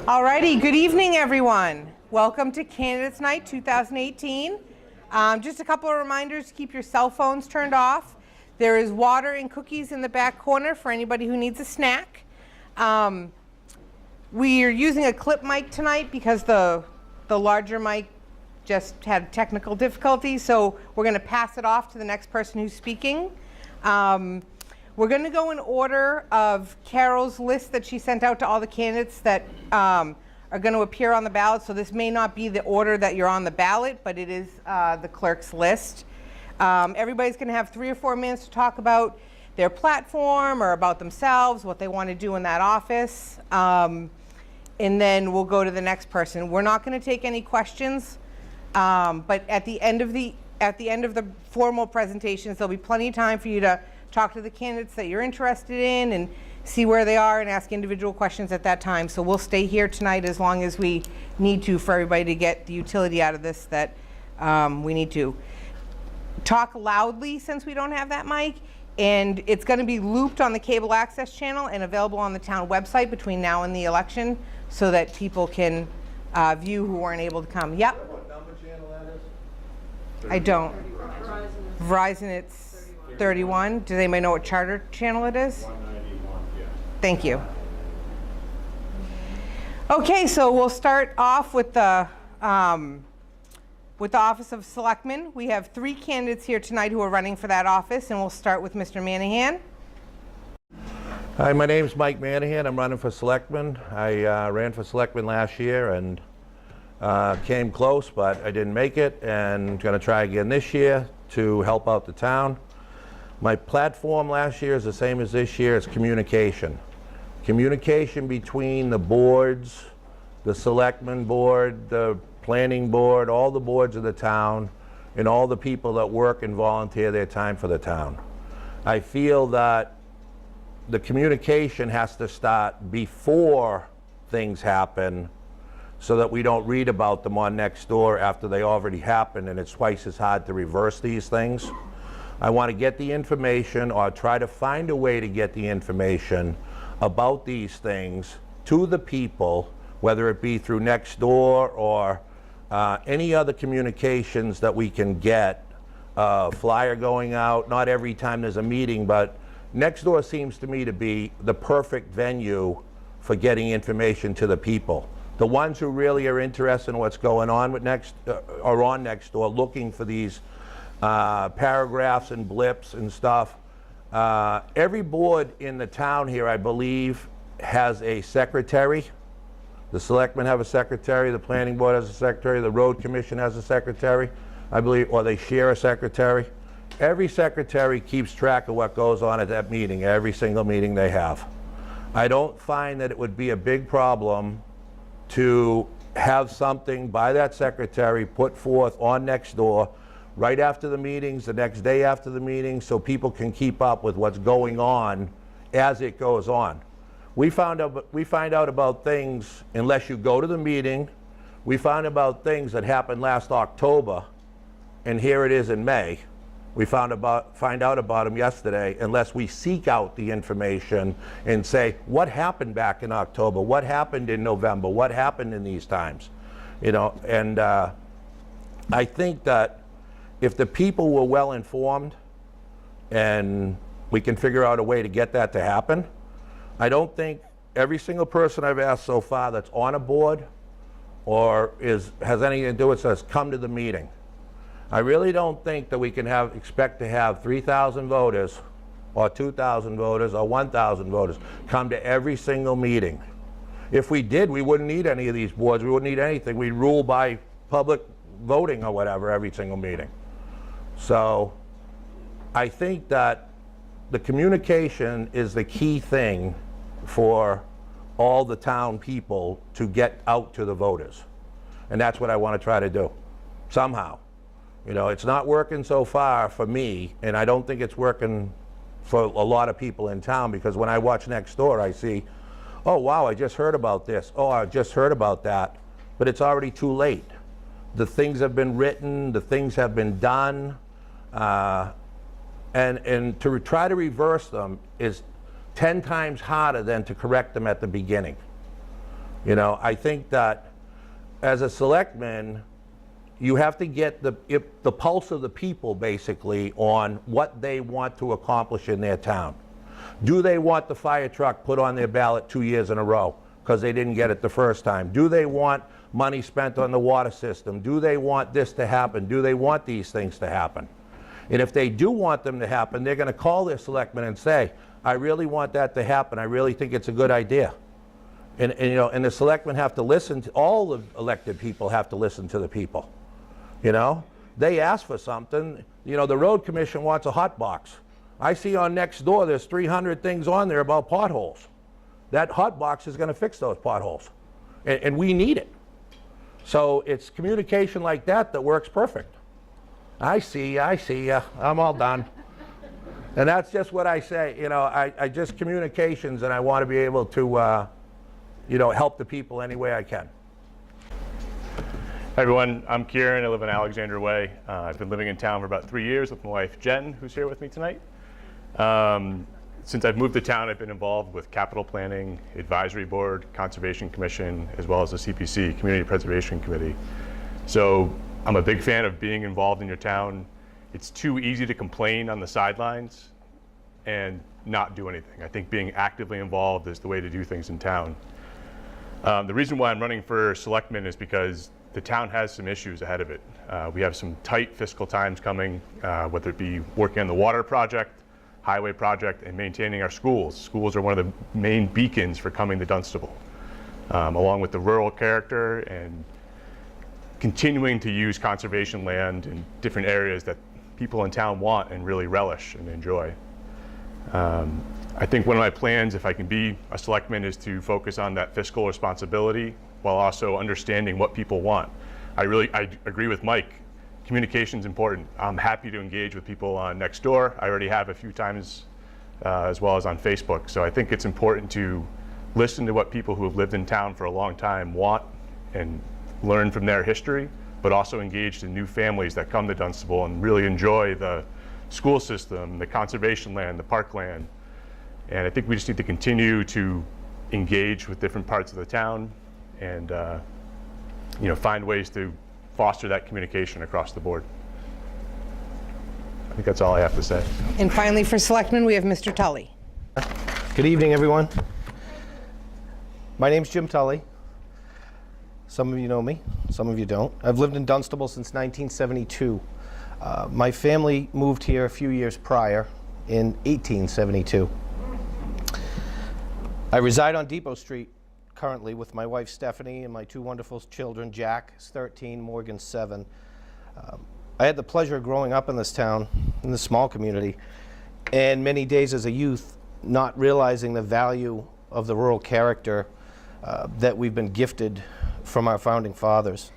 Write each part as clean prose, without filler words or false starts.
Alrighty, good evening everyone. Welcome to Candidates Night 2018. Just a couple of reminders to keep your cell phones turned off. There is water and cookies in the back corner for anybody who needs a snack. We are using a clip mic tonight because the larger mic just had technical difficulties, so we're going to pass it off to the next person who's speaking. We're going to go in order of Carol's list that she sent out to all the candidates that are going to appear on the ballot. So this may not be the order that you're on the ballot, but it is the clerk's list. Everybody's going to have 3 or 4 minutes to talk about their platform or about themselves, what they want to do in that office. And then we'll go to the next person. We're not going to take any questions, but at the end of the formal presentations, there'll be plenty of time for you to talk to the candidates that you're interested in and see where they are and ask individual questions at that time. So we'll stay here tonight as long as we need to for everybody to get the utility out of this that we need to. Talk loudly since we don't have that mic, and it's going to be looped on the cable access channel and available on the town website between now and the election so that people can view who weren't able to come. Yep. What number channel that is? I don't. Verizon, it's 31. Does anybody know what charter channel it is? 191, yeah. Thank you. Okay, so we'll start off with the Office of Selectmen. We have 3 candidates here tonight who are running for that office, and we'll start with Mr. Manahan. Hi, my name's Mike Manahan. I'm running for Selectmen. I ran for Selectmen last year and came close, but I didn't make it, and going to try again this year to help out the town. My platform last year is the same as this year. It's communication. Communication between the boards, the Selectmen board, the planning board, all the boards of the town, and all the people that work and volunteer their time for the town. I feel that the communication has to start before things happen so that we don't read about them on Nextdoor after they already happened, and it's twice as hard to reverse these things. I want to get the information, or try to find a way to get the information about these things to the people, whether it be through Nextdoor or any other communications that we can get. Flyer going out, not every time there's a meeting, but Nextdoor seems to me to be the perfect venue for getting information to the people. The ones who really are interested in what's going on with are on Nextdoor looking for these paragraphs and blips and stuff. Every board in the town here, I believe, has a secretary. The Selectmen have a secretary, the Planning Board has a secretary, the Road Commission has a secretary, I believe, or they share a secretary. Every secretary keeps track of what goes on at that meeting, every single meeting they have. I don't find that it would be a big problem to have something by that secretary put forth on Nextdoor right after the meetings, the next day after the meeting, so people can keep up with what's going on as it goes on. We find out about things, unless you go to the meeting, we find about things that happened last October, and here it is in May. We find out about them yesterday, unless we seek out the information and say, what happened back in October? What happened in November? What happened in these times? You know, and I think that if the people were well informed and we can figure out a way to get that to happen, I don't think every single person I've asked so far that's on a board or has anything to do with it says, come to the meeting. I really don't think that we can expect to have 3,000 voters or 2,000 voters or 1,000 voters come to every single meeting. If we did, we wouldn't need any of these boards. We wouldn't need anything. We'd rule by public voting or whatever every single meeting. So I think that the communication is the key thing for all the town people to get out to the voters. And that's what I want to try to do, somehow. You know, it's not working so far for me, and I don't think it's working for a lot of people in town, because when I watch Nextdoor, I see, oh wow, I just heard about this, oh, I just heard about that, but it's already too late. The things have been written, the things have been done, and to try to reverse them is 10 times harder than to correct them at the beginning. You know, I think that as a selectman, you have to get the pulse of the people basically on what they want to accomplish in their town. Do they want the fire truck put on their ballot 2 years in a row because they didn't get it the first time? Do they want money spent on the water system? Do they want this to happen? Do they want these things to happen? And if they do want them to happen, they're going to call their selectmen and say, I really want that to happen. I really think it's a good idea. And you know, and the selectmen have to listen to, all the elected people have to listen to the people. You know, they ask for something. You know, the road commission wants a hot box. I see on next door there's 300 things on there about potholes. That hot box is going to fix those potholes, and we need it. So it's communication like that that works perfect. I see ya. I'm all done. And that's just what I say. You know, I just communications, and I want to be able to, you know, help the people any way I can. Hi everyone, I'm Kieran. I live in Alexander Way. I've been living in town for about 3 years with my wife Jen, who's here with me tonight. Since I've moved to town, I've been involved with capital planning, advisory board, conservation commission, as well as the CPC, Community Preservation Committee. So I'm a big fan of being involved in your town. It's too easy to complain on the sidelines and not do anything. I think being actively involved is the way to do things in town. The reason why I'm running for selectman is because the town has some issues ahead of it. We have some tight fiscal times coming, whether it be working on the water project, highway project, and maintaining our schools. Schools are one of the main beacons for coming to Dunstable, along with the rural character and continuing to use conservation land in different areas that people in town want and really relish and enjoy. I think one of my plans, if I can be a selectman, is to focus on that fiscal responsibility while also understanding what people want. I agree with Mike. Communication's important. I'm happy to engage with people on Nextdoor. I already have a few times, as well as on Facebook. So I think it's important to listen to what people who have lived in town for a long time want and learn from their history, but also engage in new families that come to Dunstable and really enjoy the school system, the conservation land, the parkland. And I think we just need to continue to engage with different parts of the town and you know, find ways to foster that communication across the board. I think that's all I have to say. And finally, for selectmen, we have Mr. Tully. Good evening, everyone. My name's Jim Tully. Some of you know me, some of you don't. I've lived in Dunstable since 1972. My family moved here a few years prior in 1872. I reside on Depot Street currently with my wife Stephanie and my two wonderful children, Jack, is 13, Morgan's 7. I had the pleasure of growing up in this town, in this small community, and many days as a youth not realizing the value of the rural character that we've been gifted from our founding fathers.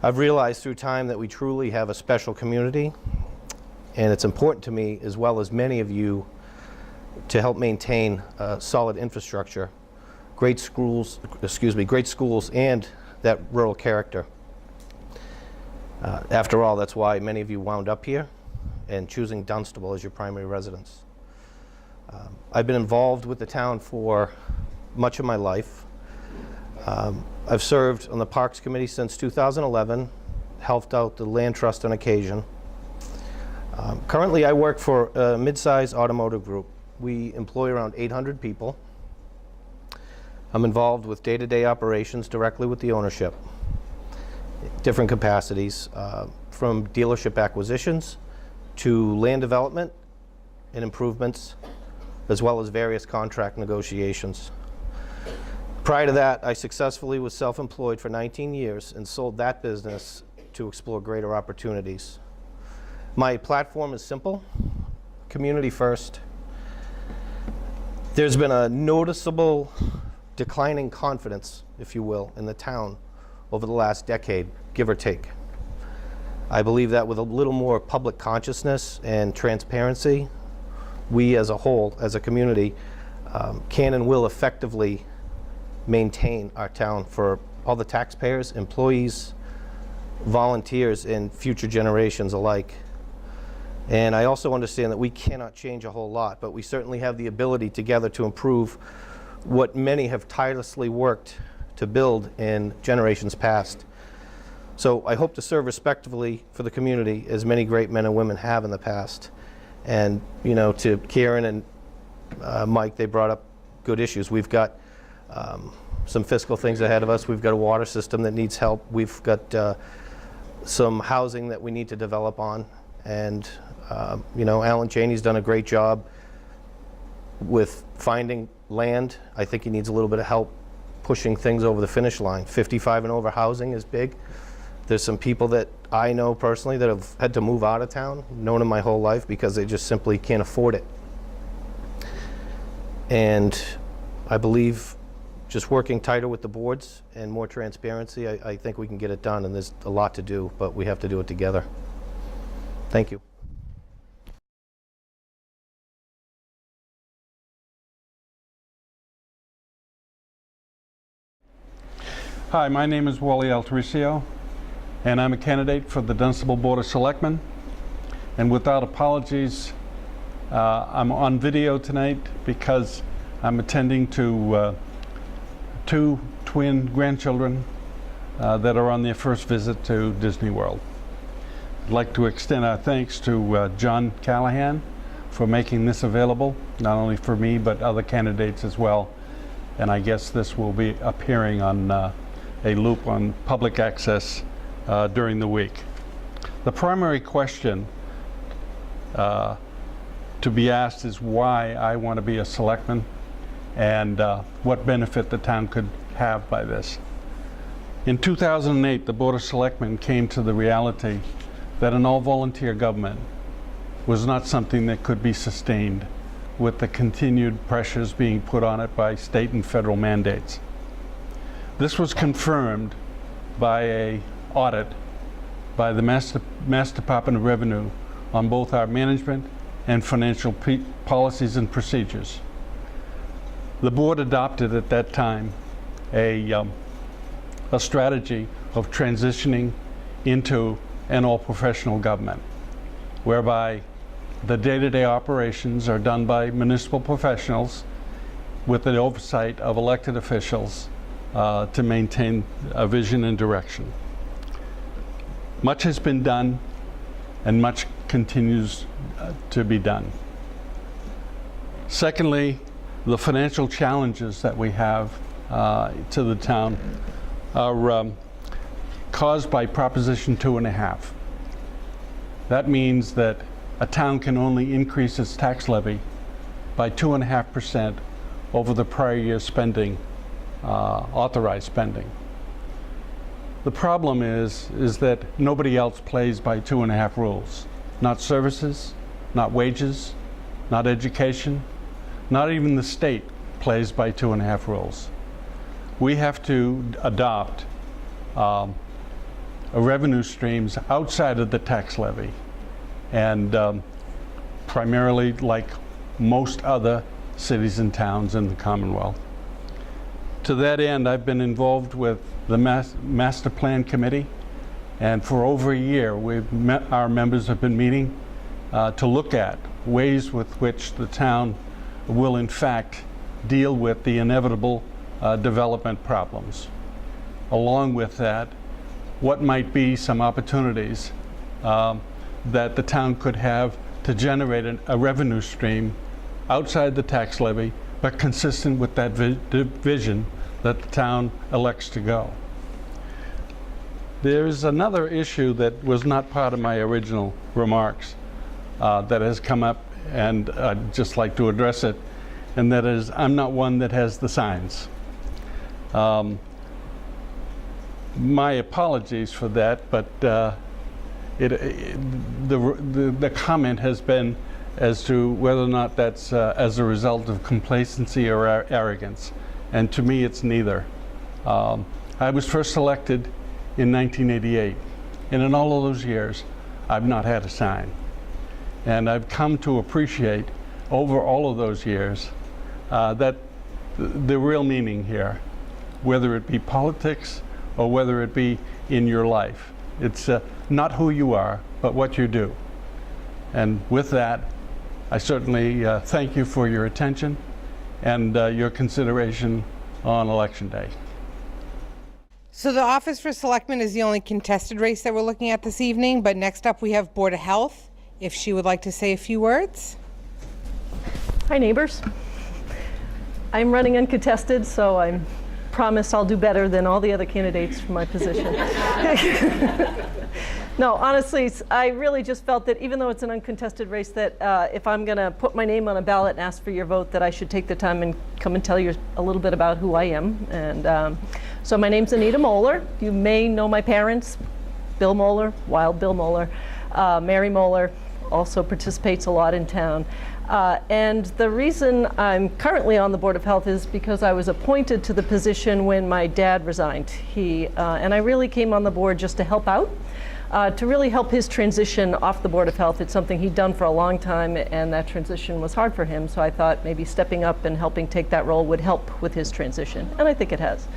I've realized through time that we truly have a special community, and it's important to me, as well as many of you, to help maintain solid infrastructure, great schools, and that rural character. After all, that's why many of you wound up here and choosing Dunstable as your primary residence. I've been involved with the town for much of my life. I've served on the Parks Committee since 2011, helped out the Land Trust on occasion. Currently, I work for a mid-sized automotive group. We employ around 800 people. I'm involved with day-to-day operations directly with the ownership, different capacities, from dealership acquisitions to land development and improvements, as well as various contract negotiations. Prior to that, I successfully was self-employed for 19 years and sold that business to explore greater opportunities. My platform is simple: community first. There's been a noticeable declining confidence, if you will, in the town over the last decade, give or take. I believe that with a little more public consciousness and transparency, we as a whole, as a community, can and will effectively maintain our town for all the taxpayers, employees, volunteers, and future generations alike. And I also understand that we cannot change a whole lot, but we certainly have the ability together to improve what many have tirelessly worked to build in generations past. So I hope to serve respectfully for the community, as many great men and women have in the past. And, you know, to Kieran and Mike, they brought up good issues. We've got some fiscal things ahead of us. We've got a water system that needs help. We've got some housing that we need to develop on. And, you know, Alan Cheney's done a great job with finding land. I think he needs a little bit of help pushing things over the finish line. 55 and over housing is big. There's some people that I know personally that have had to move out of town, known them my whole life, because they just simply can't afford it. And I believe just working tighter with the boards and more transparency, I think we can get it done. And there's a lot to do, but we have to do it together. Thank you. Hi, my name is Wally Alterisio, and I'm a candidate for the Dunstable Board of Selectmen. And without apologies, I'm on video tonight because I'm attending to two twin grandchildren that are on their first visit to Disney World. I'd like to extend our thanks to John Callahan for making this available, not only for me, but other candidates as well. And I guess this will be appearing on a loop on public access during the week. The primary question to be asked is why I want to be a selectman and what benefit the town could have by this. In 2008, the Board of Selectmen came to the reality that an all-volunteer government was not something that could be sustained with the continued pressures being put on it by state and federal mandates. This was confirmed by an audit by the Mass Department of Revenue on both our management and financial policies and procedures. The board adopted at that time a strategy of transitioning into an all-professional government, whereby the day-to-day operations are done by municipal professionals with the oversight of elected officials to maintain a vision and direction. Much has been done and much continues to be done. Secondly, the financial challenges that we have to the town are caused by Proposition 2.5. That means that a town can only increase its tax levy by 2.5% over the prior year's spending, authorized spending. The problem is that nobody else plays by 2.5 rules. Not services, not wages, not education, not even the state plays by 2.5 rules. We have to adopt revenue streams outside of the tax levy, and primarily like most other cities and towns in the Commonwealth. To that end, I've been involved with the Master Plan Committee, and for over a year our members have been meeting to look at ways with which the town will in fact deal with the inevitable development problems. Along with that, what might be some opportunities that the town could have to generate a revenue stream outside the tax levy, but consistent with that vision that the town elects to go. There's another issue that was not part of my original remarks that has come up, and I'd just like to address it, and that is, I'm not one that has the signs. My apologies for that, but the comment has been as to whether or not that's as a result of complacency or arrogance. And to me, it's neither. I was first elected in 1988, and in all of those years, I've not had a sign. And I've come to appreciate over all of those years that the real meaning here, whether it be politics or whether it be in your life, it's not who you are, but what you do. And with that, I certainly thank you for your attention and your consideration on Election Day. So the office for Selectmen is the only contested race that we're looking at this evening, but next up we have Board of Health, if she would like to say a few words. Hi, neighbors. I'm running uncontested, so I promise I'll do better than all the other candidates for my position. No, honestly, I really just felt that even though it's an uncontested race, that if I'm going to put my name on a ballot and ask for your vote, that I should take the time and come and tell you a little bit about who I am. And so my name's Anita Moeller. You may know my parents, Bill Moeller, Wild Bill Moeller. Mary Moeller also participates a lot in town. And the reason I'm currently on the Board of Health is because I was appointed to the position when my dad resigned. And I really came on the board just to help out, to really help his transition off the Board of Health. It's something he'd done for a long time, and that transition was hard for him. So I thought maybe stepping up and helping take that role would help with his transition, and I think it has.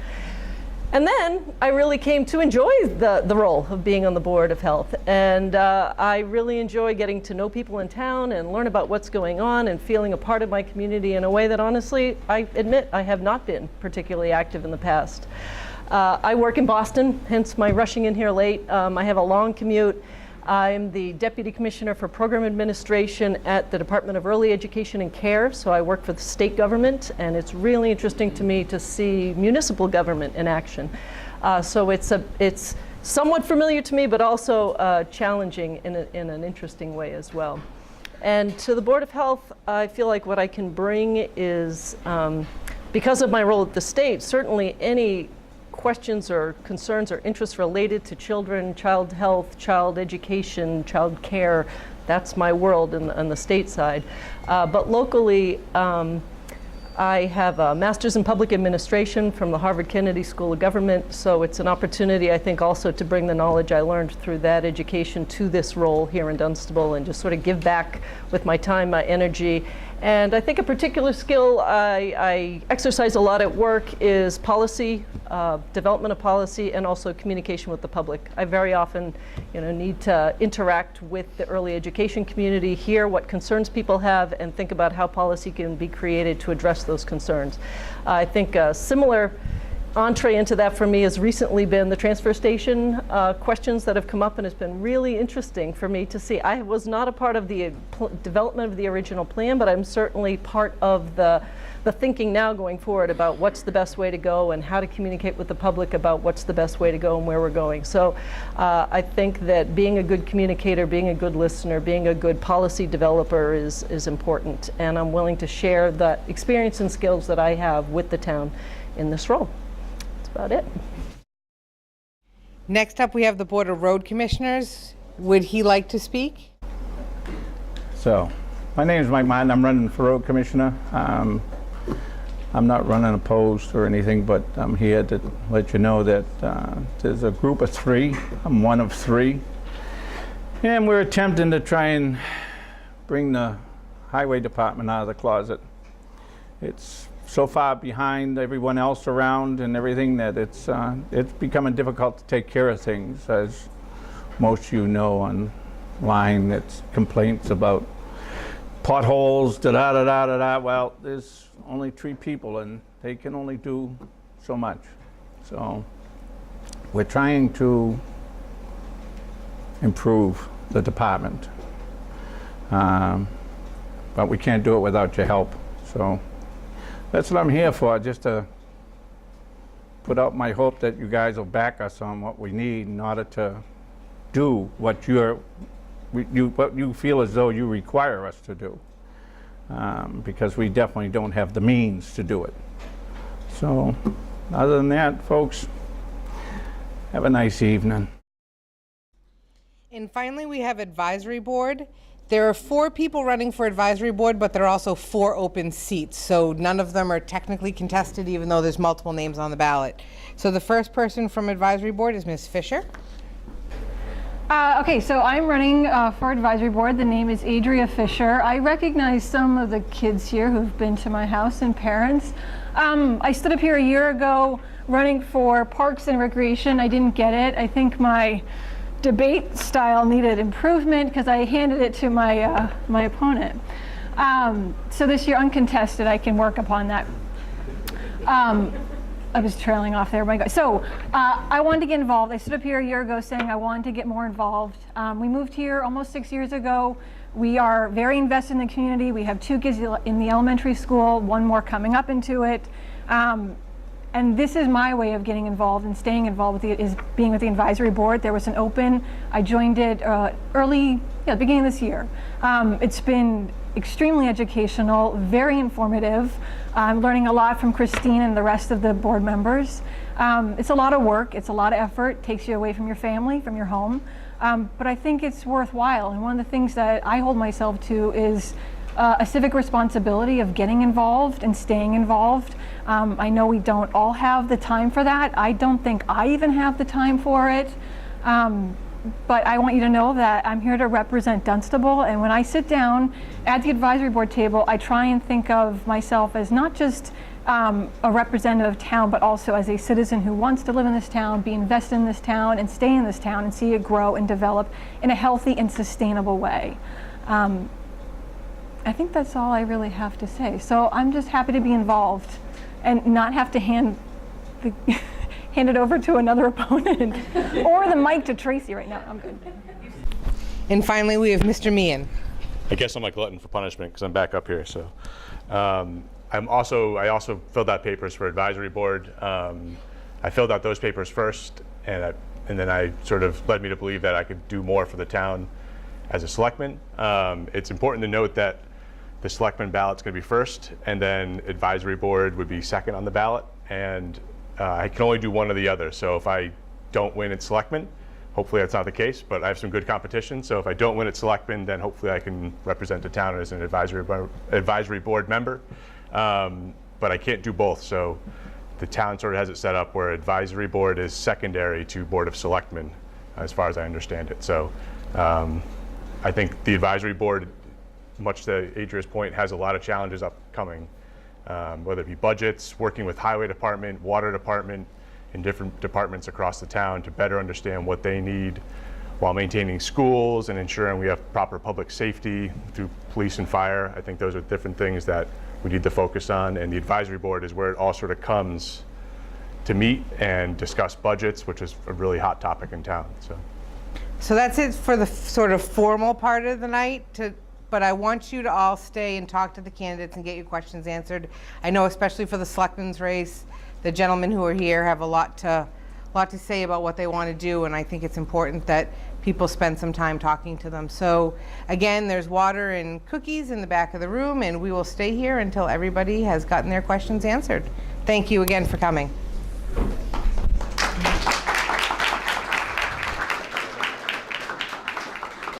And then I really came to enjoy the role of being on the Board of Health. And I really enjoy getting to know people in town and learn about what's going on and feeling a part of my community in a way that honestly, I admit, I have not been particularly active in the past. I work in Boston, hence my rushing in here late. I have a long commute. I'm the Deputy Commissioner for Program Administration at the Department of Early Education and Care, so I work for the state government, and it's really interesting to me to see municipal government in action. So it's somewhat familiar to me, but also challenging in an interesting way as well. And to the Board of Health, I feel like what I can bring is, because of my role at the state, certainly any questions or concerns or interests related to children, child health, child education, child care. That's my world on the state side. But locally, I have a master's in public administration from the Harvard Kennedy School of Government, so it's an opportunity, I think, also to bring the knowledge I learned through that education to this role here in Dunstable and just sort of give back with my time, my energy. And I think a particular skill I exercise a lot at work is policy, development of policy, and also communication with the public. I very often, need to interact with the early education community, hear what concerns people have, and think about how policy can be created to address those concerns. I think a similar entree into that for me has recently been the transfer station questions that have come up, and it's been really interesting for me to see. I was not a part of the development of the original plan, but I'm certainly part of the thinking now going forward about what's the best way to go and how to communicate with the public about what's the best way to go and where we're going. So I think that being a good communicator, being a good listener, being a good policy developer is important, and I'm willing to share the experience and skills that I have with the town in this role. About it. Next up, we have the Board of Road Commissioners. Would he like to speak? So, my name is Mike Martin. I'm running for Road Commissioner. I'm not running opposed or anything, but I'm here to let you know that there's a group of 3. I'm one of 3. And we're attempting to try and bring the Highway Department out of the closet. It's so far behind everyone else around and everything that it's becoming difficult to take care of things, as most of you know online. It's complaints about potholes, da-da-da-da-da-da. Well, there's only 3 people and they can only do so much. So we're trying to improve the department, but we can't do it without your help. So that's what I'm here for, just to put out my hope that you guys will back us on what we need in order to do what you feel as though you require us to do, because we definitely don't have the means to do it. So other than that, folks, have a nice evening. And finally, we have Advisory Board. There are 4 people running for Advisory Board, but there are also 4 open seats, so none of them are technically contested, even though there's multiple names on the ballot. So the first person from Advisory Board is Ms. Fischer. Okay, so I'm running for Advisory Board. The name is Adria Fischer. I recognize some of the kids here who've been to my house and parents. I stood up here a year ago running for Parks and Recreation. I didn't get it. I think my debate style needed improvement because I handed it to my my opponent. So this year, uncontested, I can work upon that. I was trailing off there. My God. So I wanted to get involved. I stood up here a year ago saying I wanted to get more involved. We moved here almost 6 years ago. We are very invested in the community. We have 2 kids in the elementary school, 1 more coming up into it. And this is my way of getting involved and staying involved with is being with the advisory board. There was an open. I joined it beginning of this year. It's been extremely educational, very informative. I'm learning a lot from Christine and the rest of the board members. It's a lot of work, it's a lot of effort, takes you away from your family, from your home. But I think it's worthwhile. And one of the things that I hold myself to is a civic responsibility of getting involved and staying involved. I know we don't all have the time for that. I don't think I even have the time for it. But I want you to know that I'm here to represent Dunstable, and when I sit down at the advisory board table, I try and think of myself as not just a representative of town, but also as a citizen who wants to live in this town, be invested in this town, and stay in this town and see it grow and develop in a healthy and sustainable way. I think that's all I really have to say. So I'm just happy to be involved and not have to hand it over to another opponent or the mic to Tracey right now. I'm good. And finally, we have Mr. Meehan. I guess I'm a glutton for punishment because I'm back up here. So I also filled out papers for advisory board. I filled out those papers first, and then I sort of led me to believe that I could do more for the town as a selectman. It's important to note that the selectman ballot's going to be first, and then advisory board would be second on the ballot. And I can only do one or the other. So if I don't win at selectmen, hopefully that's not the case, but I have some good competition. So if I don't win at selectmen, then hopefully I can represent the town as an advisory board member. But I can't do both. So the town sort of has it set up where advisory board is secondary to board of selectmen, as far as I understand it. So I think the advisory board, much to Adria's point, has a lot of challenges upcoming. Whether it be budgets, working with highway department, water department, and different departments across the town to better understand what they need while maintaining schools and ensuring we have proper public safety through police and fire. I think those are different things that we need to focus on, and the advisory board is where it all sort of comes to meet and discuss budgets, which is a really hot topic in town. So that's it for the sort of formal part of the night. But I want you to all stay and talk to the candidates and get your questions answered. I know, especially for the selectmen's race, the gentlemen who are here have a lot to say about what they want to do, and I think it's important that people spend some time talking to them. So again, there's water and cookies in the back of the room, and we will stay here until everybody has gotten their questions answered. Thank you again for coming.